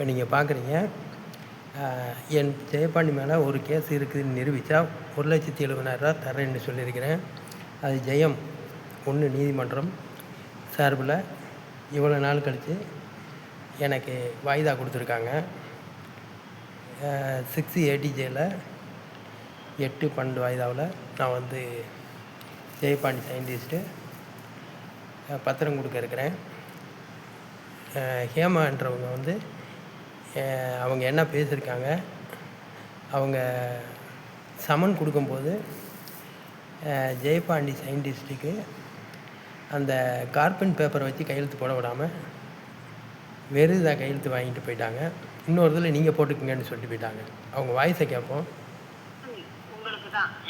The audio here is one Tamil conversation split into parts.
இப்போ நீங்கள் பார்க்குறீங்க, என் ஜெயபாண்டி மேலே ஒரு கேஸ் இருக்குதுன்னு நிரூபித்தா 1,70,70,000 தரேன்னு சொல்லியிருக்கிறேன். அது ஜெயம் 1 நீதிமன்றம் சார்பில் இவ்வளோ நாள் கழித்து எனக்கு வாய்தா கொடுத்துருக்காங்க. 6 ADJல 8/12 வாய்தாவில் நான் வந்து ஜெயபாண்டி சயின்டிஸ்ட்டு பத்திரம் கொடுக்க இருக்கிறேன். ஹேமான்றவங்க வந்து அவங்க என்ன பேசியிருக்காங்க, அவங்க சமன் கொடுக்கும்போது ஜெயபாண்டி சயின்டிஸ்ட்டுக்கு அந்த கார்பன் பேப்பரை வச்சு கையெழுத்து போட விடாமல் வெறும் இதாக கையெழுத்து வாங்கிட்டு போயிட்டாங்க. இன்னொரு இதில் நீங்கள் போட்டுக்குங்கன்னு சொல்லிட்டு போயிட்டாங்க. அவங்க வாய்ஸை கேட்போம்.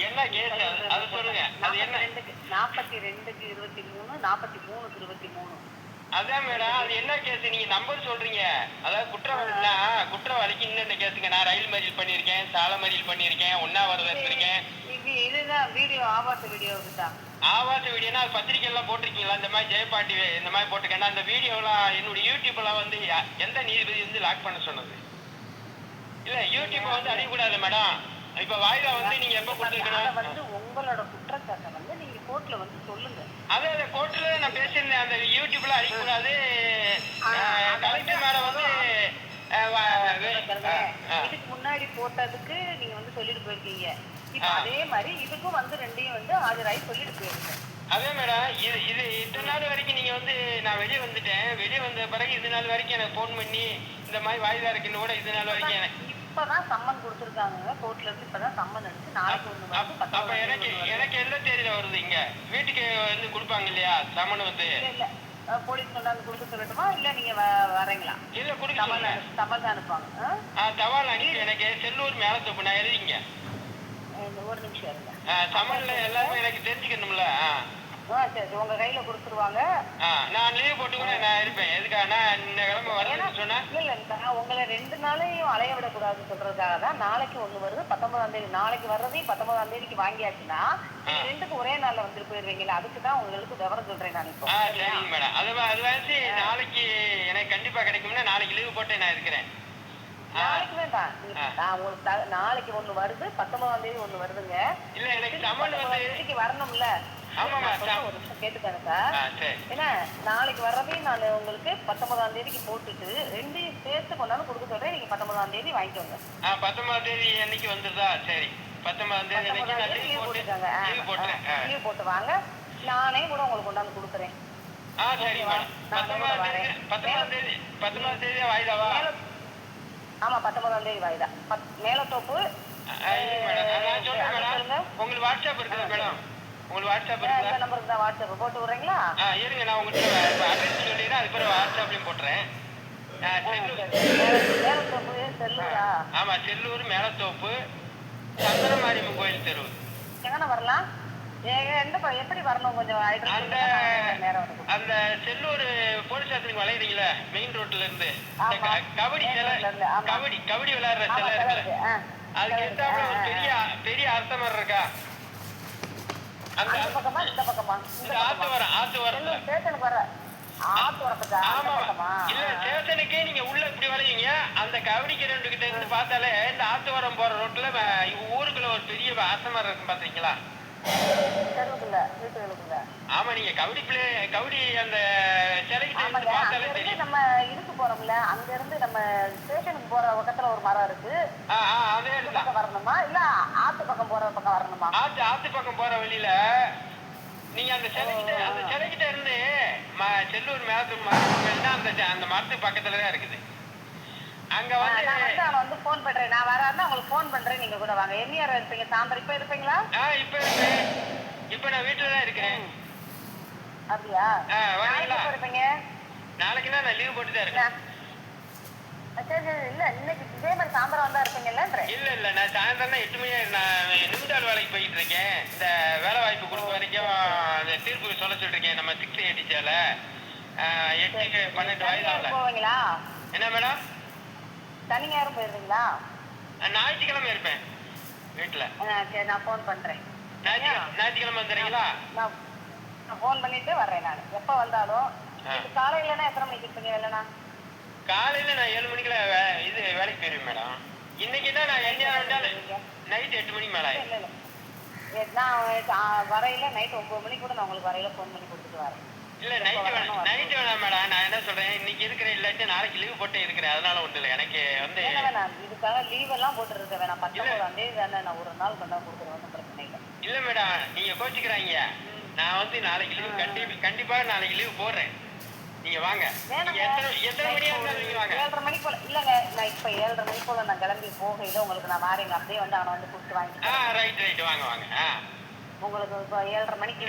என்ன கேஸ் அது சொல்லுங்க. அது என்ன 42க்கு 23 43க்கு 23. அதான் மேடம், அது என்ன கேஸ் நீங்க நம்பர் சொல்றீங்க? அதாவது குற்றவாளிக்கு இன்னென்ன கேஸுங்க? நான் ரயில் மறியல் பண்ணியிருக்கேன், சாலை மறியல் பண்ணியிருக்கேன், உண்ணாவிரதம் இருந்திருக்கேன். இதுதான் வீடியோ, ஆபாச வீடியோ தான். ஆபாச வீடியோனா அது பத்திரிகைலாம் போட்டிருக்கீங்களா? இந்த மாதிரி ஜெயபாண்டி இந்த மாதிரி போட்டிருக்கேன். அந்த வீடியோலாம் என்னுடைய யூடியூப்லாம் வந்து எந்த நீதிபதி வந்து லாக் பண்ண சொன்னது? இல்ல யூடியூப் வந்து அழியக்கூடாது மேடம். இப்ப வாய்தா வந்து நீங்க எப்ப கொடுத்துருக்கணும்? வந்து உங்களோட குற்றச்சாட்டை வந்து நீங்க கோர்ட்ல வந்து சொல்லுங்க. அதே கோர்ட்ல நான் பேசியிருந்தேன். அந்த யூடியூப்ல அழிக்கக்கூடாது. கலெக்டர் மேடம் வந்து இதுக்கு முன்னாடி போட்டதுக்கு நீங்க வந்து சொல்லிட்டு போயிருக்கீங்க. இப்ப அதே மாதிரி இதுக்கும் வந்து ரெண்டையும் வந்து ஆஜராகி சொல்லிட்டு போயிருங்க. அதே மேடம், இது இத்தனை நாள் வரைக்கும் நீங்க வந்து நான் வெளியே வந்துட்டேன். வெளியே வந்த பிறகு இது நாள் வரைக்கும் எனக்கு போன் பண்ணி இந்த மாதிரி வாய்தா இருக்குன்னு கூட இது நாள் வரைக்கும் எனக்கு இப்பதான் சம்மன் கொடுத்துருக்காங்க கோர்ட்ல இருந்து. இப்பதான் சம்மன் அடிச்சு நாளைக்கு ஒண்ணு. அப்ப எனக்கு எந்த தேதியில வருது? இங்க வீட்டுக்கு வந்து கொடுப்பாங்க இல்லையா சம்மன் வந்து? இல்ல போலீஸ் கொண்டாந்து கொடுக்க சொல்லட்டுமா, இல்ல நீங்க வரீங்களா? இல்ல கொடுக்க தபால் தான் அனுப்புவாங்க. தபால் அனுப்பி எனக்கு செல்லூர் மேலத்தோப்பு நான் எழுதிங்க. ஒரு நிமிஷம் இருங்க. சம்மன்ல எல்லாமே எனக்கு தெரிஞ்சுக்கணும்ல. சரி, உங்க கையில கொடுத்துருவாங்க. நான் லீவ் போட்டு கூட நான் இருப்பேன். எதுக்காக இந்த கிழமை வரணும்னு சொன்னா? இல்ல உங்களை 2 நாளையும் அலைய விடக்கூடாதுன்னு சொல்றதுக்காக தான். நாளைக்கு ஒண்ணு வருது 19ஆம் தேதி. நாளைக்கு வர்றதையும் 19ஆம் தேதிக்கு வாங்கியாச்சுன்னா 2க்கும் ஒரே நாள்ல வந்துட்டு போயிருவீங்களா? அதுக்கு தான் உங்களுக்கு விவரம் சொல்றேன் நான் இப்போ. சரிங்க மேடம். அது வந்து நாளைக்கு எனக்கு கண்டிப்பா கிடைக்கும்னா நாளைக்கு லீவ் போட்டு நான் இருக்கிறேன். நாளைக்கு வேண்டாம், உங்களுக்கு நாளைக்கு ஒண்ணு வருது, 19ஆம் தேதி ஒண்ணு வருதுங்க. இல்ல எனக்கு சம்மன் வந்து வரணும்ல. ஒரு நிமிஷம் கேட்டுக்காங்க சார். ஏன்னா நாளைக்கு வர்றதையும் நான் உங்களுக்கு 19ஆம் தேதிக்கு போட்டுட்டு 2ஐயும் சேர்த்து கொண்டாந்து கொடுக்க சொல்றேன். நீங்க 19ஆம் தேதி வாங்கிக்கோங்க. 19ஆம் தேதி அன்னைக்கு வந்துருதா? சரி, 19ஆம் தேதி லீவ் போட்டு வாங்க. நானே கூட உங்களுக்கு கொண்டாந்து கொடுக்குறேன். சரி மேடம். 19ஆம் தேதி வாய்தாவா? ஆமா, 19ஆம் தேதி வாய்தா. மேலத்தோப்பு. உங்களுக்கு வாட்ஸ்அப் இருக்குதா மேடம்? உங்களுக்கு வாட்ஸ்அப் இருக்குதா? இந்த நம்பருக்கு தான் வாட்ஸ்அப் போட்டு விடுறீங்களா? இருங்க, நான் உங்களுக்கு அட்ரஸ் சொல்லிடுறேன். அதுக்கு பிறகு வாட்ஸ்அப்லயும் போட்டுறேன். மேலத்தோப்பு செல்லூரா? ஆமா, செல்லூர் மேலத்தோப்பு சந்தன மாரியம்மன் கோயில் தெரு. எங்கண்ணா வரலாம்? எப்படி வரணும்? கொஞ்சம் அந்த செல்லூர் போலீஸ் ஸ்டேஷனுக்கு வளையறீங்களா? மெயின் ரோட்ல இருந்து கபடி விளையாடுற சிலை இருக்குல்ல, அதுக்கு எத்தாப்புல ஒரு பெரிய அரசமரம் இருக்கா? அந்த பக்கமா இந்த பக்கமா? ஆத்து வர ஸ்டேஷனுக்கு வர இல்ல, ஸ்டேஷனுக்கே நீங்க உள்ள இப்படி வளையீங்க. அந்த கபடி கிரவுண்டு கிட்ட இருந்து பார்த்தாலே இந்த ஆத்துவரம் போற ரோட்ல ஊருக்குள்ள ஒரு பெரிய அரசமரம் இருக்கும், பாத்தீங்களா? ஆமா, நீங்க கபடி அந்த சிலைக்கு பார்த்தாலே தெரியும். நம்ம இதுக்கு போறோம்ல, அங்க இருந்து நம்ம ஸ்டேஷனுக்கு போற பக்கத்துல ஒரு மரம் இருக்கு. அதே பக்கம் வரணுமா, இல்ல ஆத்து பக்கம் போற பக்கம் வரணுமா? ஆத்து பக்கம் போற வழியில நீங்க அந்த சிலைக்கிட்ட இருந்து செல்லூர் மேலத்தூர் அந்த மரத்துக்கு பக்கத்துலதான் இருக்குது. அங்க வந்து போன் பண்றேன். நான் வராருன்னா உங்களுக்கு போன் பண்றேன். நீங்க கூட வாங்க. என்ன யாரா இருப்பீங்க? சாயந்தரம் இப்ப இருப்பீங்களா? இப்ப இருப்பேன். இப்ப நான் வீட்டுலதான் இருக்கிறேன். அப்படியா? நாளைக்கு இருப்பீங்க? நாளைக்குன்னா நான் லீவ் போட்டுதான் இருக்கேன். சரி சரி. இல்ல இன்னைக்கு இதே மாதிரி சாயந்தரம் வந்தா இருப்பீங்கல்ல? இல்ல நான் சாயந்தரம் 8 மணி நான் நிமிடால் வேலைக்கு போயிட்டு இருக்கேன். இந்த வேலை வாய்ப்பு கொடுக்க வரைக்கும் அந்த தீர்ப்பு சொல்ல சொல்லிருக்கேன். நம்ம 6 ADJல 8க்கு 12 வயதாகல போவீங்களா? என்ன மேடம்? சனி ஞாயிறு போயிருவீங்களா? ஞாயிற்றுக்கிழமை இருப்பேன் வீட்டுல. சரி, நான் போன் பண்றேன். ஞாயிற்றுக்கிழமை வந்துடுறீங்களா? நான் போன் பண்ணிட்டு வர்றேன். நான் எப்ப வந்தாலும் காலையிலனா எத்தனை மணிக்கு இருப்பீங்க? இல்லைனா காலையில நான் 7 மணிக்குள்ள மேடம். இன்னைக்கு தான் நான் நைட் 8 மணிக்கு மேலே. இல்லை நான் வரையில நைட் 9 மணிக்கு கூட நான் உங்களுக்கு வரையில ஃபோன் பண்ணி கொடுத்துட்டு வரேன். இல்லை நைட்டு வேணாம் மேடம். நான் என்ன சொல்கிறேன், இன்னைக்கு இருக்கிறேன் இல்லாட்டி நாளைக்கு லீவ் போட்டு இருக்கிறேன். அதனால ஒன்றும் இல்லை. எனக்கு வந்து வேணாம், இதுக்காக லீவ் எல்லாம் போட்டுருக்க வேணாம். 19ஆம் தேதி தானே, நான் ஒரு நாள் கொண்டா கொடுக்குறேன், ஒன்றும் பிரச்சனை இல்லை. இல்லை மேடம், நீங்கள் கோச்சிக்கிறாங்க. நான் வந்து நாளைக்கு லீவ் கண்டிப்பாக நாளைக்கு லீவ் போடுறேன். நீங்கள் வாங்க. எத்தனை மணியாக இருந்தாலும் வாங்க. 7:30 மணிக்கு போல. இல்லைங்க, நான் இப்போ 7:30 மணிக்கு போல நான் கிளம்பி போகையில் உங்களுக்கு நான் வாரேங்க. அப்படியே வந்து அவனை வந்து கொடுத்து வாங்கிட்டு. ரைட் வாங்க வாங்க. உங்களுக்கு இப்போ 7:30 மணிக்கு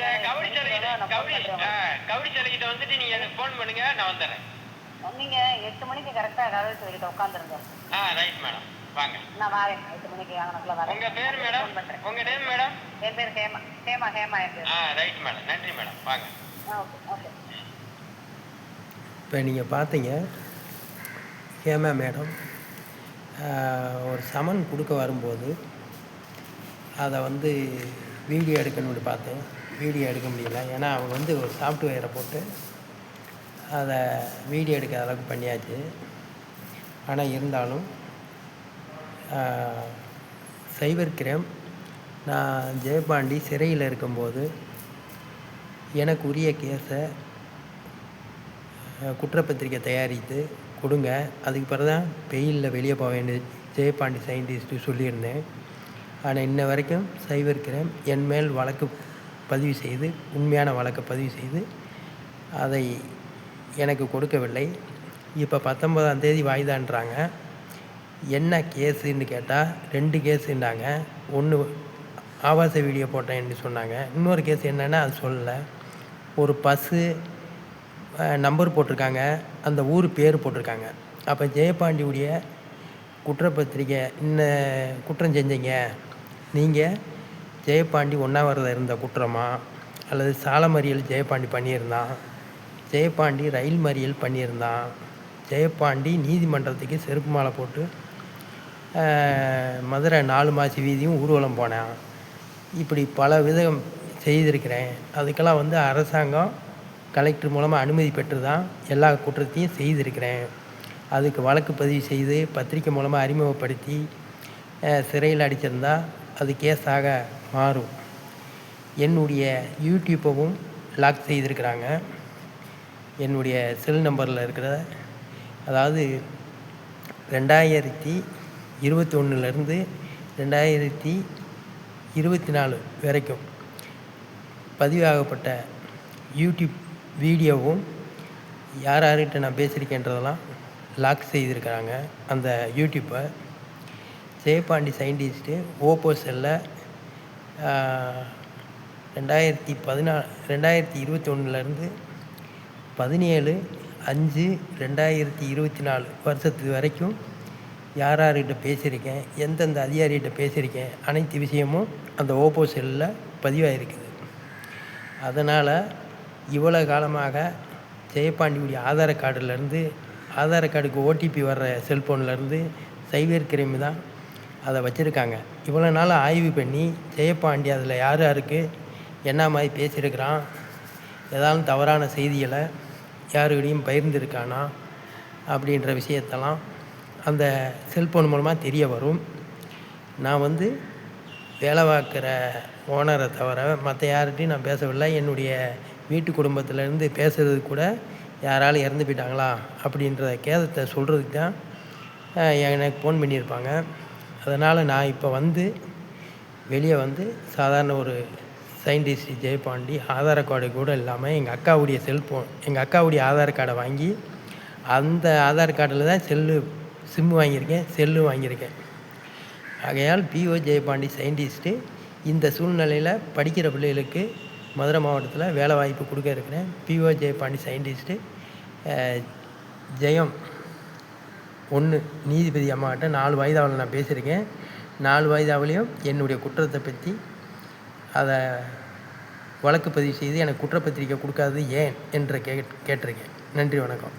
கபடி சிலைக்கிட்ட வந்துட்டு நீங்க எனக்கு ஃபோன் பண்ணுங்க, நான் வந்துடுறேன். நீங்க 8 மணிக்கு கரெக்டா கபடி சிலைக்கிட்ட உட்காந்துருங்க. ரைட் மேடம், வாங்க. நான் வரேன் 8 மணிக்கு வாங்கனக்குள்ள வரேன். உங்க பேர் மேடம்? உங்க நேம் மேடம்? என் பேர் ஹேமா. என் பேர். ரைட் மேடம், நன்றி மேடம், வாங்க. ஓகே. இப்போ நீங்கள் பார்த்தீங்க ஹேமா மேடம் ஒரு சமன் கொடுக்க வரும்போது அதை வந்து வீடியோ எடுக்கணும்னு பார்த்தேன். வீடியோ எடுக்க முடியல. ஏன்னா அவங்க வந்து ஒரு சாஃப்ட்வேரை போட்டு அதை வீடியோ எடுக்கிற அளவுக்கு பண்ணியாச்சு. ஆனால் இருந்தாலும் சைபர் கிரைம் நான் ஜெயபாண்டி சிறையில் இருக்கும்போது எனக்கு உரிய கேஸை குற்றப்பத்திரிக்கை தயாரித்து கொடுங்க, அதுக்கு பிறகு தான் பெயிலில் வெளியே போக வேண்டியது ஜெயபாண்டி சயின்டிஸ்ட்டு சொல்லியிருந்தேன். ஆனால் இன்ன வரைக்கும் சைபர் கிரைம் என் மேல் வழக்கு பதிவு செய்து, உண்மையான வழக்கை பதிவு செய்து அதை எனக்கு கொடுக்கவில்லை. இப்போ 19ஆம் தேதி வாய்தான்றாங்க. என்ன கேஸுன்னு கேட்டால் 2 கேஸுன்னாங்க. ஒன்று ஆபாச வீடியோ போட்டேன்னு சொன்னாங்க. இன்னொரு கேஸ் என்னென்னா அது சொல்லலை. ஒரு பஸ்ஸு நம்பர் போட்டிருக்காங்க, அந்த ஊர் பேர் போட்டிருக்காங்க. அப்போ ஜெயபாண்டியுடைய குற்றப்பத்திரிக்கை இன்ன குற்றம் செஞ்சீங்க, நீங்கள் ஜெயபாண்டி உண்ணாவிரதம் இருந்த குற்றமா, அல்லது சாலை மறியல் ஜெயபாண்டி பண்ணியிருந்தான், ஜெயபாண்டி ரயில் மறியல் பண்ணியிருந்தான், ஜெயபாண்டி நீதிமன்றத்துக்கு செருப்பு மாலை போட்டு மதுரை 4 மாசி வீதியும் ஊர்வலம் போனேன். இப்படி பல விதம் செய்திருக்கிறேன். அதுக்கெல்லாம் வந்து அரசாங்கம் கலெக்டர் மூலமாக அனுமதி பெற்று தான் எல்லா குற்றத்தையும் செய்திருக்கிறேன். அதுக்கு வழக்கு பதிவு செய்து பத்திரிக்கை மூலமாக அறிமுகப்படுத்தி சிறையில் அடிச்சிருந்தா அது கேஸாக மாறும். என்னுடைய யூடியூப்பவும் லாக் செய்திருக்கிறாங்க. என்னுடைய செல் நம்பரில் இருக்கிற, அதாவது 2021லேருந்து 2024 வரைக்கும் பதிவாகப்பட்ட யூடியூப் வீடியோவும் யார் யார்கிட்ட நான் பேசியிருக்கேன்றதெல்லாம் லாக் செய்திருக்கிறாங்க. அந்த யூடியூப்பை ஜெயபாண்டி சயின்டிஸ்ட்டு ஓப்போ செல்லில் 2021லேருந்து 17/5/2024 வருஷத்து வரைக்கும் யார் யார்கிட்ட பேசியிருக்கேன், எந்தெந்த அதிகாரிகிட்ட பேசியிருக்கேன், அனைத்து விஷயமும் அந்த ஓப்போ செல்லில் பதிவாகிருக்குது. அதனால் இவ்வளோ காலமாக ஜெயபாண்டியுடைய ஆதார் கார்டுலேருந்து, ஆதார் கார்டுக்கு ஓடிபி வர்ற செல்ஃபோன்லேருந்து சைபர் கிரைம் தான் அதை வச்சுருக்காங்க. இவ்வளோ நாள் ஆய்வு பண்ணி ஜெயபாண்டி அதில் யார் யாருக்கு என்ன மாதிரி பேசியிருக்கிறான், ஏதாவது தவறான செய்திகளை யாருக்கிட்டையும் பகிர்ந்துருக்கானா அப்படின்ற விஷயத்தெல்லாம் அந்த செல்ஃபோன் மூலமாக தெரிய வரும். நான் வந்து வேலை பார்க்குற ஓனரை தவிர மற்ற யார்கிட்டையும் நான் பேசவில்லை. என்னுடைய வீட்டு குடும்பத்திலேருந்து பேசுகிறது கூட யாராலும் இறந்து போயிட்டாங்களா அப்படின்ற கேதத்தை சொல்கிறதுக்கு தான் எனக்கு ஃபோன் பண்ணியிருப்பாங்க. அதனால் நான் இப்போ வந்து வெளியே வந்து சாதாரண ஒரு சயின்டிஸ்ட் ஜெயபாண்டி ஆதார் கார்டு கூட இல்லாமல் எங்கள் அக்காவுடைய ஆதார் கார்டை வாங்கி அந்த ஆதார் கார்டில் தான் சிம்மு வாங்கியிருக்கேன், செல்லு வாங்கியிருக்கேன். ஆகையால் பிஓ ஜெயபாண்டி சயின்டிஸ்ட்டு இந்த சூழ்நிலையில் படிக்கிற பிள்ளைகளுக்கு மதுரை மாவட்டத்தில் வேலை வாய்ப்பு கொடுக்க இருக்கிறேன். பிஓ ஜெயபாண்டி சயின்டிஸ்ட்டு ஜெயம் 1 நீதிபதி அம்மாக்கிட்ட 4 வாய்தாவில் நான் பேசியிருக்கேன். 4 வாய்தாவிலையும் என்னுடைய குற்றத்தை பற்றி அதை வழக்கு பதிவு செய்து எனக்கு குற்றப்பத்திரிக்கை கொடுக்காது ஏன் என்று கேட்டிருக்கேன். நன்றி, வணக்கம்.